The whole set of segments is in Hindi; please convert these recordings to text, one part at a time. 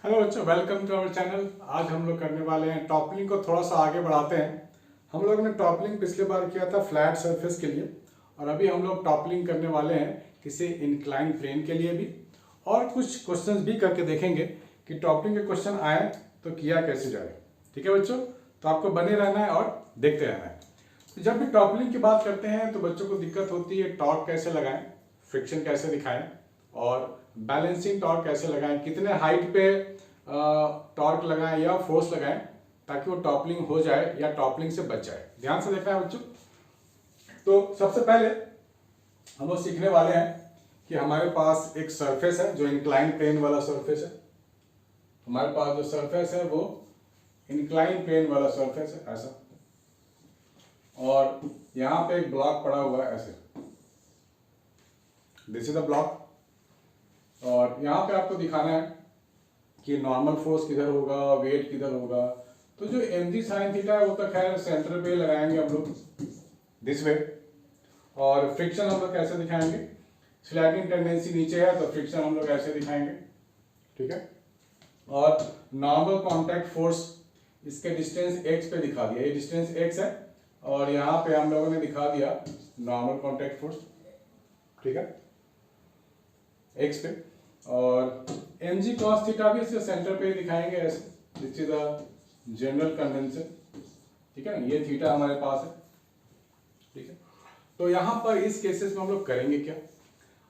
हेलो बच्चों, वेलकम टू आवर चैनल। आज हम लोग करने वाले हैं टॉपलिंग को थोड़ा सा आगे बढ़ाते हैं। हम लोगों ने टॉपलिंग पिछले बार किया था फ्लैट सरफेस के लिए, और अभी हम लोग टॉपलिंग करने वाले हैं किसी इंक्लाइन प्लेन के लिए भी, और कुछ क्वेश्चंस भी करके देखेंगे कि टॉपलिंग के क्वेश्चन आए तो किया कैसे जाए। ठीक है बच्चों, तो आपको बने रहना है और देखते रहना है। तो जब भी टॉपलिंग की बात करते हैं तो बच्चों को दिक्कत होती है टॉर्क कैसे लगाएं, फ्रिक्शन कैसे दिखाएं, और बैलेंसिंग टॉर्क कैसे लगाएं, कितने हाइट पे टॉर्क लगाएं या फोर्स लगाएं ताकि वो टॉपलिंग हो जाए या टॉपलिंग से बच जाए। ध्यान से देखना है बच्चों। तो सबसे पहले हम लोग सीखने वाले हैं कि हमारे पास एक सरफेस है जो इंक्लाइन प्लेन वाला सरफेस है। हमारे पास जो सरफेस है वो इंक्लाइन प्लेन वाला सरफेस है ऐसा, और यहां पे एक ब्लॉक पड़ा हुआ है ऐसे, दिस इज द ब्लॉक। और यहां पे आपको दिखाना है कि नॉर्मल फोर्स किधर होगा, वेट किधर होगा। तो जो mg sin थीटा है वो तो खैर सेंटर पे लगाएंगे हम लोग दिस वे। और फ्रिक्शन हम लोग कैसे दिखाएंगे, स्लैटिंग टेंडेंसी नीचे है तो फ्रिक्शन हम लोग ऐसे दिखाएंगे। ठीक है, और नॉर्मल कांटेक्ट फोर्स इसके डिस्टेंस x पे दिखा दिया, ये डिस्टेंस x है, और यहाँ पे हम लोगों ने दिखा दिया नॉर्मल कांटेक्ट फोर्स। ठीक है, x पे, और mg cos थीटा भी इसके सेंटर पे दिखाएंगे ऐसे, this is the general convention. ठीक है ना, ये थीटा हमारे पास है। ठीक है, तो यहां पर इस केसेस में हम लोग करेंगे क्या,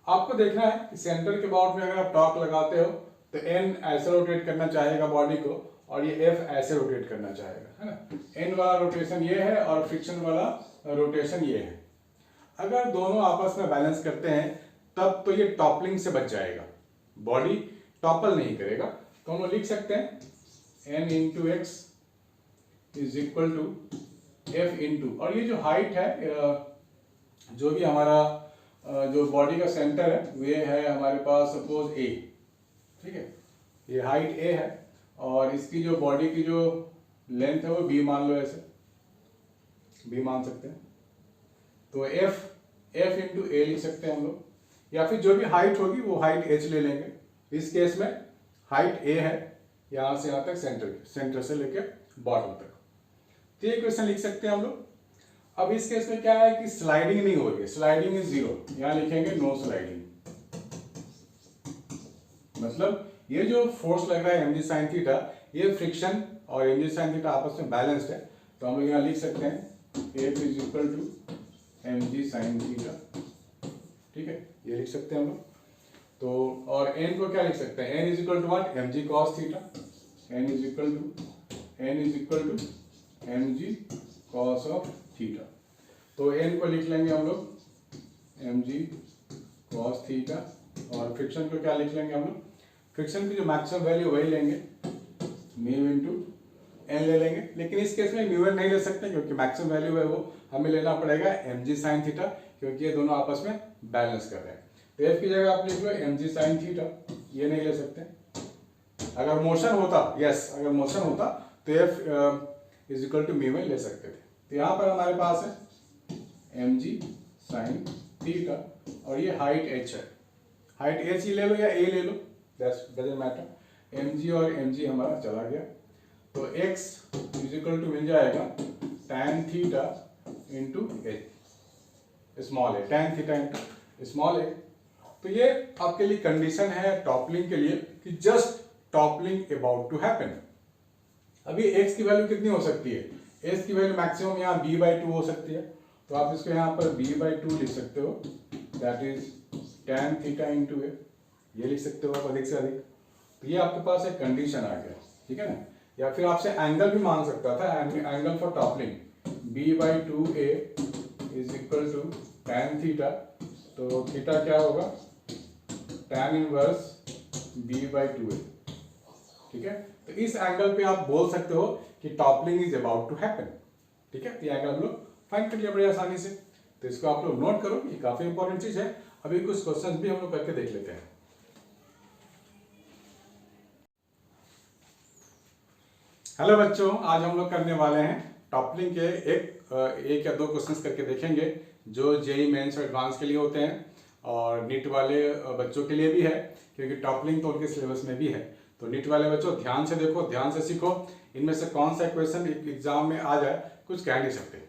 आपको देखना है कि सेंटर के अबाउट में अगर आप टॉर्क लगाते हो तो n ऐसे रोटेट करना चाहेगा बॉडी को, और ये f ऐसे रोटेट करना चाहेगा, है ना। n वाला रोटेशन ये है और फ्रिक्शन वाला रोटेशन ये है। अगर दोनों आपस में बैलेंस करते हैं तब तो ये टॉपलिंग से बच जाएगा, बॉडी टॉपल नहीं करेगा। तो हम लोग लिख सकते हैं n into x is equal to f into, और ये जो हाइट है, जो भी हमारा जो बॉडी का सेंटर है वे है हमारे पास सपोज a। ठीक है, ये हाइट a है, और इसकी जो बॉडी की जो लेंथ है वो b मान लो, ऐसे b मान सकते हैं। तो f इंटू a लिख सकते हैं हम लोग, या फिर जो भी हाइट होगी वो हाइट h ले लेंगे। इस केस में हाइट a है यहां से यहां तक, सेंटर से लेके बॉटम तक। तो ये क्वेश्चन लिख सकते हैं हम लोग। अब इस केस में क्या है कि स्लाइडिंग नहीं हो रही है, स्लाइडिंग इज जीरो, यहां लिखेंगे नो स्लाइडिंग। मतलब ये जो फोर्स लग रहा है mg sin थीटा, ये फ्रिक्शन और mg sin थीटा आपस में बैलेंस्ड है। तो हम लोग यहाँ लिख सकते हैं F is equal to mg sin theta. ठीक है, ये लिख सकते हैं हम लोग। तो और n को क्या लिख सकते हैं, n is equal to what, mg cos theta. n is equal to mg cos of theta. तो n को लिख लेंगे हम लोग mg cos थीटा, और फ्रिक्शन को क्या लिख लेंगे हम लोग, फ्रिक्शन की जो मैक्सिमम वैल्यू वही लेंगे, म्यू इंटू एन ले लेंगे। लेकिन इस केस में म्यू एन नहीं ले सकते क्योंकि मैक्सिमम वैल्यू है वो हमें लेना पड़ेगा mg sin थीटा, क्योंकि ये दोनों आपस में बैलेंस कर रहे हैं। तो f की जगह आप लिख लो mg sin थीटा, ये नहीं ले सकते। अगर मोशन होता, यस अगर मोशन होता तो f is equal to mu n ले सकते थे। तो यहाँ पर हमारे पास है mg sin थीटा, और ये हाइट h है, हाइट h ही ले लो या a ले लो, दैट्स डजंट मैटर। mg और mg हमारा चला गया, तो x इज इक्वल टू मिल जाएगा tan theta into h, small a, tan theta into small a। तो ये आपके लिए कंडीशन है टॉपलिंग के लिए कि just toppling about to happen. अभी x की वैल्यू कितनी हो सकती है, s की वैल्यू मैक्सिमम यहाँ b/2 हो सकती है, तो आप इसको यहाँ पर b/2 लिख सकते हो, that is tan theta into a, ये लिख सकते हो आप अधिक से अधिक। तो ये आपके पास एक कंडीशन आ गया। ठीक है ना, या फिर आपसे एंगल भी मांग सकता था, angle for toppling b/2a is equal to tan theta. तो थीटा क्या होगा, tan इनवर्स b/2a। ठीक है, तो इस एंगल पे आप बोल सकते हो कि toppling is about to happen. ठीक है, ये एंगल हम लोग फाइंड कर लिया बड़ी आसानी से। तो इसको आप लोग नोट करो, ये काफी इंपॉर्टेंट चीज है। अभी कुछ क्वेश्चंस भी हम लोग करके देख लेते हैं। हेलो बच्चों, आज हम लोग करने वाले हैं टॉपलिंग के एक या दो क्वेश्चंस करके देखेंगे जो जेईई मेंस और एडवांस के लिए होते हैं। और नीट वाले बच्चों के लिए भी है, क्योंकि टॉपलिंग तो उनके सिलेबस में भी है। तो नीट वाले बच्चों ध्यान से देखो, ध्यान से सीखो, इनमें से कौन सा क्वेश्चन एग्जाम में आ जाए कुछ कह नहीं सकते।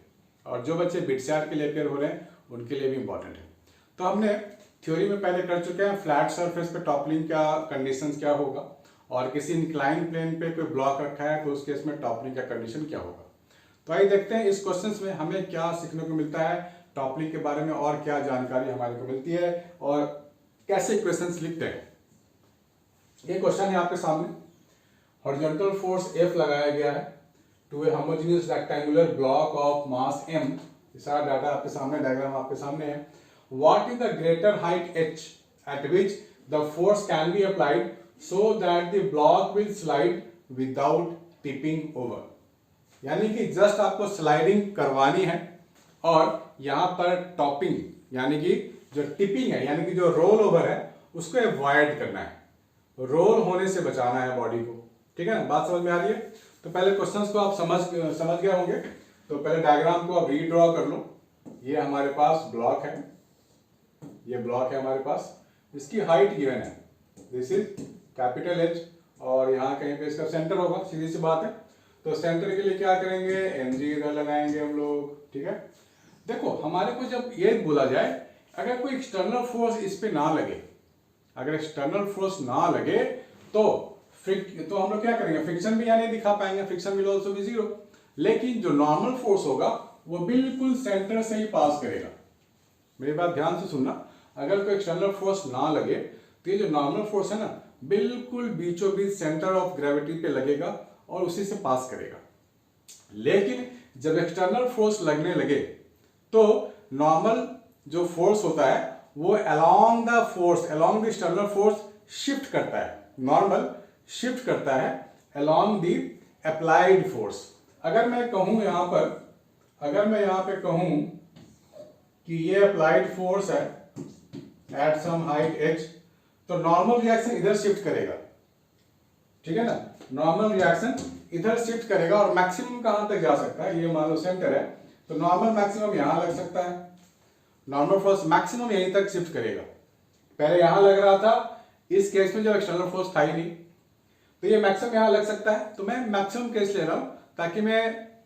और जो बच्चे बिटसैट के लिए अपेयर हो रहे हैं उनके लिए भी इंपॉर्टेंट है। तो हमने थ्योरी में पहले कर चुके हैं फ्लैट सरफेस पे टॉपलिंग का कंडीशंस क्या होगा, और किसी इंक्लाइन प्लेन पे कोई ब्लॉक रखा है तो उस केस में टॉपलिंग का कंडीशन क्या होगा। तो आइए देखते हैं इस क्वेश्चन में हमें क्या सीखने को मिलता है, टॉपलिंग के बारे में और क्या जानकारी हमारे को मिलती है और कैसे क्वेश्चंस लिखते हैं। ये क्वेश्चन है आपके सामने, हॉरिजॉन्टल फोर्स F लगाया गया है to a homogeneous rectangular block of mass M। सारा डाटा आपके सामने, डायग्राम आपके सामने है। What is the greater height h at which the force can be applied so that the block will slide without tipping over। यानी कि जस्ट आपको स्लाइडिंग करवानी है और यहाँ पर टॉपिंग यानी कि जो टिपिंग है यानी कि जो रोल ओवर है उसको अवॉइड करना है, रोल होने से बचाना है बॉडी को। ठीक है ना, बात समझ में आ रही है। तो पहले क्वेश्चंस को आप समझ गए होंगे, तो पहले डायग्राम को आप रीड्रॉ कर लो। ये हमारे पास ब्लॉक है, ये ब्लॉक है हमारे पास, इसकी हाइट गिवन है, दिस इज कैपिटल H, और यहाँ कहीं पे इसका सेंटर होगा, सीधी सी बात है। तो सेंटर के लिए क्या करेंगे, mg इधर लगाएंगे हम लोग। ठीक है, देखो हमारे को जब ये बोला जाए अगर कोई एक्सटर्नल फोर्स इस पे ना लगे, अगर एक्सटर्नल फोर्स ना लगे तो हम लोग क्या करेंगे, फ्रिक्शन भी यहाँ नहीं दिखा पाएंगे, friction will also be zero. लेकिन जो नॉर्मल फोर्स होगा वो बिल्कुल सेंटर से ही पास करेगा। मेरी बात ध्यान से सुनना, अगर कोई एक्सटर्नल फोर्स ना लगे तो ये जो नॉर्मल फोर्स है ना बिल्कुल बीचों बीच सेंटर ऑफ ग्रेविटी पे लगेगा और उसी से पास करेगा। लेकिन जब एक्सटर्नल फोर्स लगने लगे तो नॉर्मल जो फोर्स होता है वो along the force, along the external force shift करता है, नॉर्मल शिफ्ट करता है अलोंग द अप्लाइड फोर्स। अगर मैं कहूं यहां पर, अगर मैं यहां पे कहूं कि ये अप्लाइड फोर्स है एट सम हाइट h, तो नॉर्मल रिएक्शन इधर शिफ्ट करेगा। ठीक है ना, नॉर्मल रिएक्शन इधर शिफ्ट करेगा और मैक्सिमम कहां तक जा सकता है, ये मान लो सेंटर है तो नॉर्मल मैक्सिमम यहां लग सकता है, नॉर्मल फोर्स मैक्सिमम यहीं तक शिफ्ट करेगा। पहले यहां लग रहा था, इस केस में जब एक्सटर्नल फोर्स था ही नहीं तो ये मैक्सिमम यहां लग सकता है। तो मैं मैक्सिमम केस ले रहा हूं ताकि मैं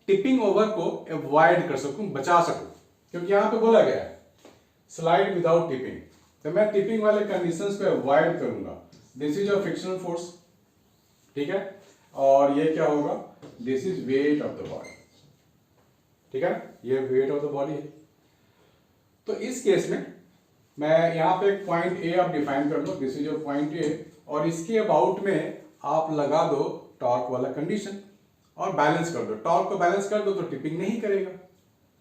टिपिंग ओवर को अवॉइड कर सकूं, बचा सकूं, क्योंकि यहां पे बोला गया है स्लाइड विदाउट टिपिंग, तो मैं टिपिंग वाले कंडीशंस को अवॉइड करूंगा। This is your frictional force, ठीक है, और ये क्या होगा, this is weight of the body. ठीक है, ये वेट ऑफ द बॉडी है। तो इस केस में मैं यहाँ पे एक पॉइंट ए आप डिफाइन कर लो, this is your point A, और इसके अबाउट में आप लगा दो टॉर्क वाला कंडीशन और बैलेंस कर दो, टॉर्क को बैलेंस कर दो तो टिपिंग नहीं करेगा।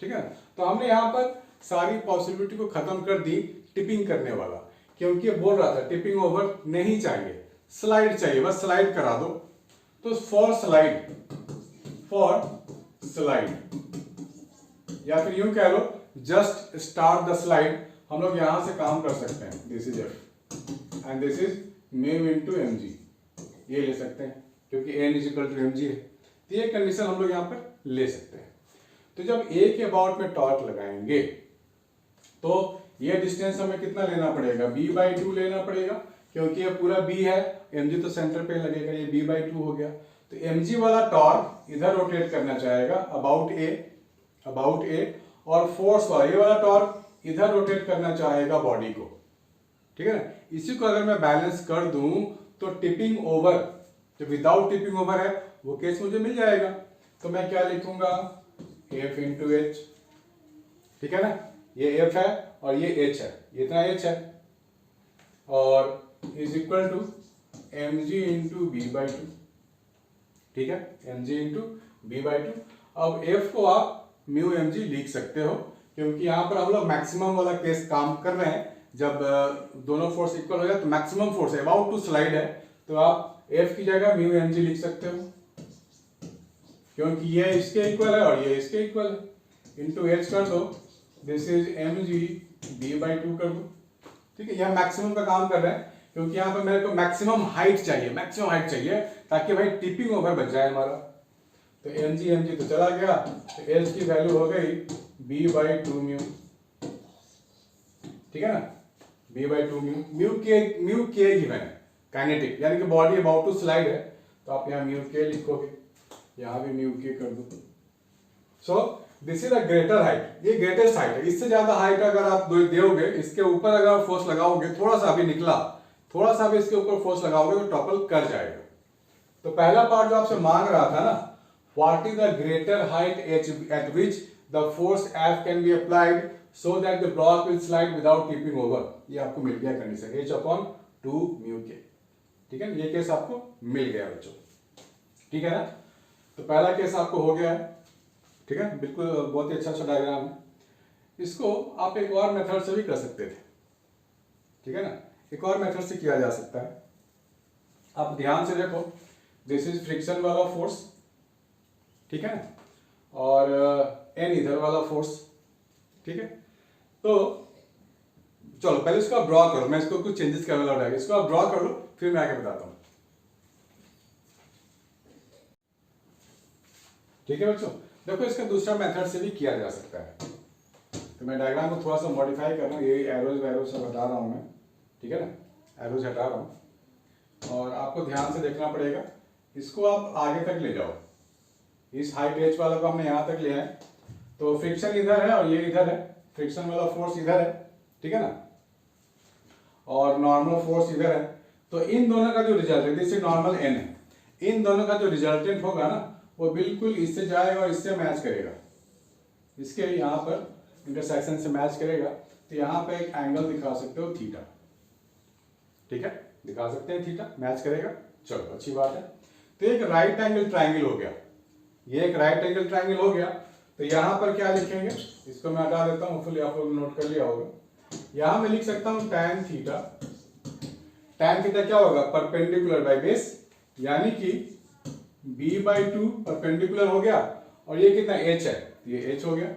ठीक है, तो हमने यहाँ पर सारी पॉसिबिलिटी को खत्म कर दी टिपिंग करने वाला, क्योंकि बोल रहा था टिपिंग ओवर नहीं चाहिए, स्लाइड चाहिए, बस स्लाइड करा दो। तो फॉर स्लाइड या फिर यूं कह लो जस्ट स्टार्ट द स्लाइड, हम लोग यहां से काम कर सकते हैं, this is f and this is mu into mg, ये ले सकते हैं क्योंकि n is equal to mg है। तो ये कंडीशन हम लोग यहां पर ले सकते हैं। तो जब a के अबाउट में टॉर्क लगाएंगे तो ये डिस्टेंस हमें कितना लेना पड़ेगा, b/2 लेना पड़ेगा, क्योंकि ये पूरा b है, mg तो सेंटर पे लगेगा, ये b/2 हो गया। तो mg वाला टॉर्क इधर रोटेट करना चाहेगा अबाउट a, और फोर्स वाला ये वाला टॉर्क इधर रोटेट करना चाहेगा बॉडी को। ठीक है ना, इसी को अगर मैं बैलेंस कर दूं तो टिपिंग ओवर, जो विदाउट टिपिंग ओवर है वो केस मुझे मिल जाएगा। तो मैं क्या लिखूंगा, F इंटू एच, ठीक है ना, ये F है और ये H है, ये इतना H है, और is equal to mg into b/2। ठीक है, mg इंटू b/2। अब F को आप म्यू mg लिख सकते हो, क्योंकि यहाँ पर हम लोग मैक्सिमम वाला केस काम कर रहे हैं। जब दोनों फोर्स इक्वल हो जाए तो maximum force about to slide है, तो आप F की जगह म्यू mg लिख सकते हो, क्योंकि ये इसके इक्वल है और ये इसके इक्वल है। इंटू h कर दो, दिस इज mg b/2 कर दो। ठीक है, यहाँ मैक्सिमम का काम कर रहे हैं, क्योंकि यहाँ पर मेरे को मैक्सिमम हाइट चाहिए ताकि भाई टिपिंग ओवर बच जाए हमारा। तो mg तो चला गया, तो h की वैल्यू हो गई b/2 म्यू। ठीक है ना, b/2 म्यू के गिवन है काइनेटिक, यानी कि बॉडी अबाउट टू स्लाइड है, तो आप यहाँ म्यू के लिखोगे, यहाँ भी म्यू के कर दो। So this is a greater height, ये ग्रेटेस्ट हाइट है। इससे ज्यादा हाइट अगर आप दोगे, इसके ऊपर अगर आप फोर्स लगाओगे, थोड़ा सा भी निकला, थोड़ा सा भी इसके ऊपर फोर्स लगाओगे तो टॉपल कर जाएगा। तो पहला पार्ट जो आपसे मांग रहा था ना, what is the greater height eight which the force F can be applied so that the block will slide without tipping over, ये आपको मिल गया कंडीशन H/2 म्यू के। ठीक है, ये केस आपको मिल गया बच्चों, ठीक है ना। तो पहला केस आपको हो गया है, ठीक है, बिल्कुल बहुत ही अच्छा सा डायग्राम है। इसको आप एक और मेथड से भी कर सकते थे, ठीक है ना, एक और मेथड से किया जा सकता है। आप ध्यान से देखो, दिस इज फ्रिक्शन वाला फोर्स, ठीक है ना, और एन इधर वाला फोर्स, ठीक है। तो चलो पहले इसको आप ड्रॉ करो, मैं इसको कुछ चेंजेस करने वाला हूं, इसको आप ड्रॉ कर लो, फिर मैं आगे बताता हूं। ठीक है बच्चों, देखो इसका दूसरा मेथड से भी किया जा सकता है। तो मैं डायग्राम को थोड़ा सा मॉडिफाई कर रहा हूँ, ये एरोज वैरोज सब हटा रहा हूँ मैं, ठीक है ना, एरोज हटा रहा हूँ, और आपको ध्यान से देखना पड़ेगा। इसको आप आगे तक ले जाओ, इस हाइट एच वाला को हमने यहाँ तक ले आए, तो फ्रिक्शन इधर है और ये इधर है, फ्रिक्शन वाला फोर्स इधर है, ठीक है ना, और नॉर्मल फोर्स इधर है। तो इन दोनों का जो resultant, this is normal n है, इन दोनों का जो रिजल्टेंट होगा ना, वो बिल्कुल इससे जाएगा और इससे मैच करेगा, इसके यहाँ पर इंटरसेक्शन से मैच करेगा। तो यहाँ पे एक एंगल दिखा सकते हो थीटा, ठीक है, दिखा सकते हैं थीटा, मैच करेगा, चलो अच्छी बात है। तो एक राइट एंगल ट्राइंगल हो गया, ये एक राइट एंगल ट्राइंगल हो गया। तो यहाँ पर क्या लिखेंगे, इसको मैं हटा देता हूँ, फुल आप लोग नोट कर लिया होगा। यहाँ मैं लिख सकता हूँ tan थीटा, tan थीटा क्या होगा, परपेंडिकुलर बाय बेस, यानी कि b/2 परपेंडिकुलर हो गया, और ये कितना h है, ये h हो गया,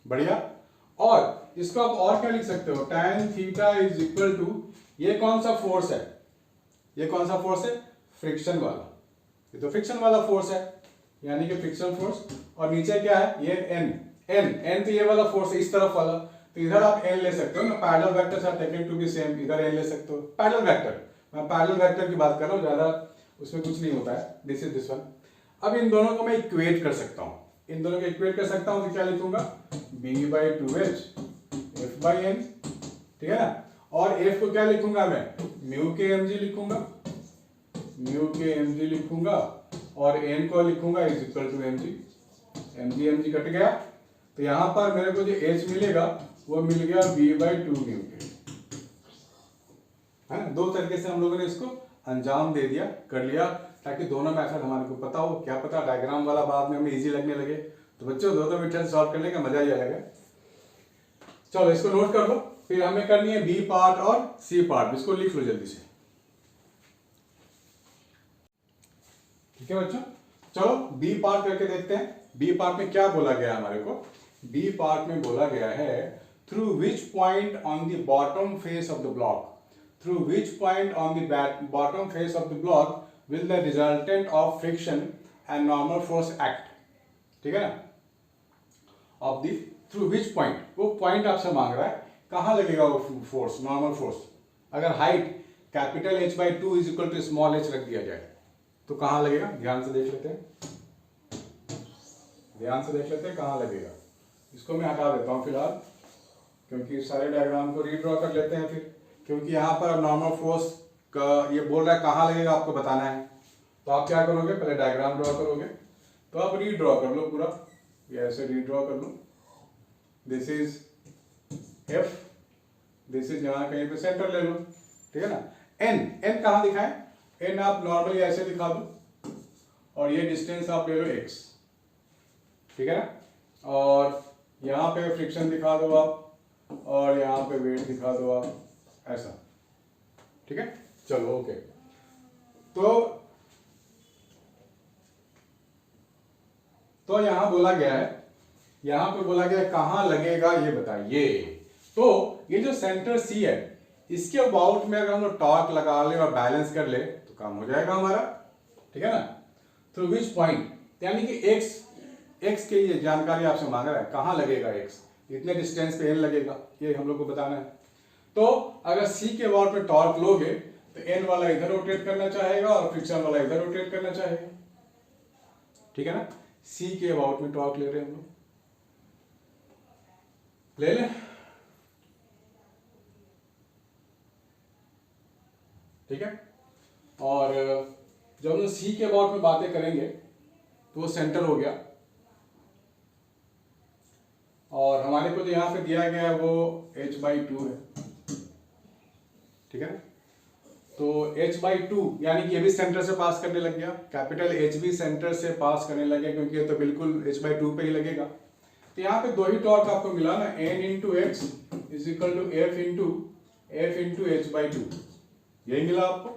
बढ़िया। और इसको आप और क्या लिख सकते हो, tan theta is equal to, ये कौन सा फोर्स है, ये कौन सा फोर्स है, फ्रिक्शन वाला, ये तो फ्रिक्शन वाला फोर्स है, यानी कि फ्रिक्शन फोर्स। और नीचे क्या है, ये n तो ये वाला फोर्स है, इस तरफ वाला, तो इधर आप n ले सकते हो ना, parallel vectors are taken to be same, इधर n ले सकते हो, पैरेलल वेक्टर, मैं पैरेलल वेक्टर की बात कर रहा हूँ, ज्यादा उसमें कुछ नहीं होता है, दिस इज दिस वन। अब इन दोनों को मैं इक्वेट कर सकता हूँ, इन दोनों को इक्वेट कर सकता हूँ, तो क्या लिखूंगा, b/2h f/n, ठीक है ना, और f को क्या लिखूंगा मैं, म्यू के mg लिखूंगा, म्यू के mg लिखूंगा, और n को लिखूंगा is equal to mg cut गया। तो यहां पर मेरे को जो h मिलेगा वो मिल गया b/2 म्यू के, है ना। दो तरीके से हम लोगों ने इसको अंजाम दे दिया, कर लिया, ताकि दोनों मेथड हमारे को पता हो। क्या पता डायग्राम वाला बाद में हमें इजी लगने लगे, तो बच्चों दो मेथड सॉल्व करने का मजा ही अलग है। चलो इसको नोट कर लो, फिर हमें करनी है बी पार्ट और सी पार्ट, इसको लिख लो जल्दी से, ठीक है बच्चों। चलो बी पार्ट करके देखते हैं, बी पार्ट में क्या बोला गया हमारे को। बी पार्ट में बोला गया है, through which point on the bottom face of the block, through which point on the bottom face of the block will the resultant of friction and normal force act, ठीक है ना, of the through which point, वो पॉइंट आपसे मांग रहा है, कहां लगेगा वो फोर्स, नॉर्मल फोर्स। अगर height capital H/2 is equal to small h रख दिया जाए तो कहां लगेगा, ध्यान से देख लेते हैं, ध्यान से देख लेते हैं कहां लगेगा। इसको मैं हटा देता हूं फिलहाल, क्योंकि सारे डायग्राम को रीड्रॉ कर लेते हैं फिर, क्योंकि यहां पर नॉर्मल फोर्स का ये बोल रहा है कहां लगेगा आपको बताना है। तो आप क्या करोगे, पहले डायग्राम ड्रॉ करोगे, तो आप रीड्रॉ कर लो पूरा, ये ऐसे रीड्रॉ कर लो, this is F, this is यहां कहीं पे सेंटर ले लो, ठीक है ना। n कहां दिखाएं, n आप नॉर्मली ऐसे दिखा दो, और ये डिस्टेंस आप ले लो x, ठीक है ना, और यहां पे फ्रिक्शन दिखा दो आप, और यहां पे वेट दिखा दो आप, ऐसा, ठीक है। चलो ओके, तो यहां बोला गया है, यहां पे बोला गया कहां लगेगा ये बताइए। तो ये जो सेंटर C है, इसके अबाउट में अगर हम लोग टॉर्क लगा ले और बैलेंस कर ले तो काम हो जाएगा हमारा, ठीक है ना। थ्रू विच पॉइंट, यानी कि x के लिए जानकारी आपसे मांग रहा है, कहां लगेगा x, इतने डिस्टेंस पे n लगेगा, ये हम लोग को बताना है। तो अगर सी के अबाउट में टॉर्क लोगे तो एन वाला इधर रोटेट करना चाहेगा और फ्रिक्शन वाला इधर रोटेट करना चाहेगा, ठीक है ना। सी के अबाउट में टॉर्क ले रहे हैं हम लोग, ले लें, ठीक है। और जब हम लोग सी के अबाउट में बातें करेंगे तो वो सेंटर हो गया, और हमारे को जो यहां पे दिया गया है वो h/2 है, ठीक है ना। तो h/2 यानी कि ये भी सेंटर से पास करने लग गया, कैपिटल H भी सेंटर से पास करने लग गया, क्योंकि ये तो बिल्कुल h/2 पे ही लगेगा। तो यहाँ पे दो ही टॉर्क आपको मिला ना, n into x is equal to f into h/2, यही मिला आपको।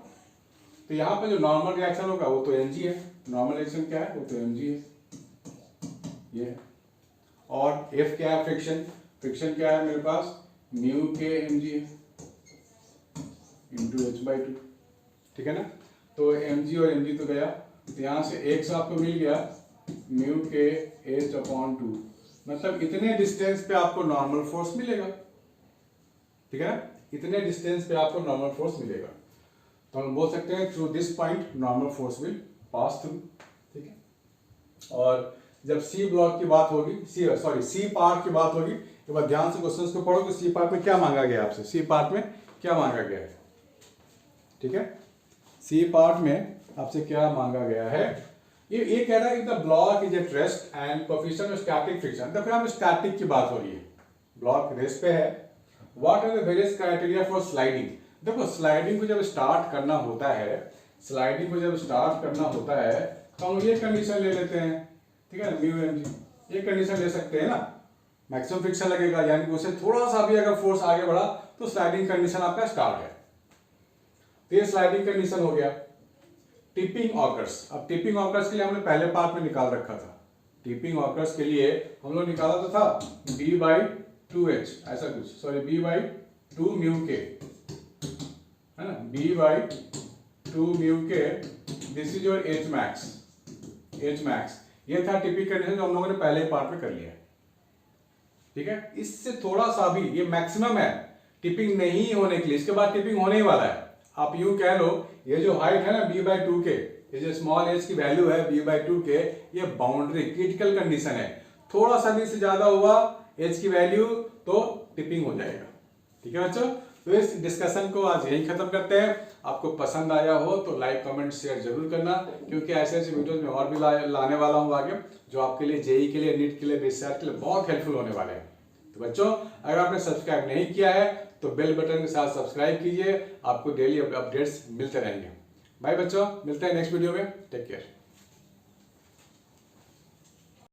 तो यहाँ पे जो नॉर्मल रिएक्शन होगा वो तो mg है, नॉर्मल रिएक्शन क्या है वो तो mg है, ये है। और f क्या है, फ्रिक्शन, फ्रिक्शन क्या है मेरे पास, म्यू के mg है इंटू h/2, ठीक है ना। तो mg और mg तो गया, तो यहाँ से x आपको मिल गया म्यू के h/2, मतलब इतने डिस्टेंस पे आपको नॉर्मल फोर्स मिलेगा, ठीक है ना, इतने डिस्टेंस पे आपको नॉर्मल फोर्स मिलेगा। तो हम बोल सकते हैं through this point normal force will pass through, ठीक है। और जब सी ब्लॉक की बात होगी, सी पार्ट की बात होगी, एक बार ध्यान से क्वेश्चंस को पढ़ो कि सी पार्ट में क्या मांगा गया आपसे, सी पार्ट में क्या मांगा गया है, ठीक है। सी पार्ट में आपसे क्या मांगा गया है, ये कह रहा है कि the block is at rest and coefficient of static friction. देखो यहाँ पे स्टैटिक की बात हो रही है, ब्लॉक रेस्ट पे है। What are the various criteria for sliding. देखो स्लाइडिंग को जब स्टार्ट करना होता है, स्लाइडिंग को जब स्टार्ट करना होता है तो हम ये कंडीशन ले लेते हैं, ठीक है ना, म्यू mg, ये कंडीशन ले सकते हैं ना, मैक्सिमम फ्रिक्शन लगेगा, यानी कि उससे थोड़ा सा भी अगर फोर्स आगे बढ़ा तो स्लाइडिंग कंडीशन आपका स्टार्ट है। तो ये स्लाइडिंग कंडीशन हो गया। टिपिंग ऑकर्स, अब टिपिंग ऑकर्स के लिए हमने पहले पार्ट में निकाल रखा था, टिपिंग ऑकर्स के लिए हम लोग निकाला तो था b/2h ऐसा कुछ, सॉरी b/2 म्यू के, है ना, b/2 म्यू के, this is your h max, ये था टिपिंग कंडीशन जो हम लोगों ने पहले पार्ट में कर लिया, ठीक है। इससे थोड़ा सा भी, ये मैक्सिमम है टिपिंग नहीं होने के लिए, इसके बाद टिपिंग होने ही वाला है। आप यूं कह लो, ये जो हाइट है ना b/2 के, ये जो स्मॉल h की वैल्यू है b/2 के, ये बाउंड्री क्रिटिकल कंडीशन है, थोड़ा सा भी से ज्यादा हुआ h की वैल्यू तो टिपिंग हो जाएगा, ठीक है बच्चों। तो इस डिस्कशन को आज यही खत्म करते हैं। आपको पसंद आया हो तो लाइक कमेंट शेयर जरूर करना, क्योंकि ऐसे ऐसे वीडियोस में और भी लाने वाला हूँ आगे, जो आपके लिए जेई के लिए, नीट के लिए, रिसर्च के लिए बहुत हेल्पफुल होने वाले हैं। तो बच्चों अगर आपने सब्सक्राइब नहीं किया है तो बेल बटन के साथ सब्सक्राइब कीजिए, आपको डेली अपडेट्स मिलते रहेंगे। बाय बच्चों, मिलते हैं नेक्स्ट वीडियो में, टेक केयर।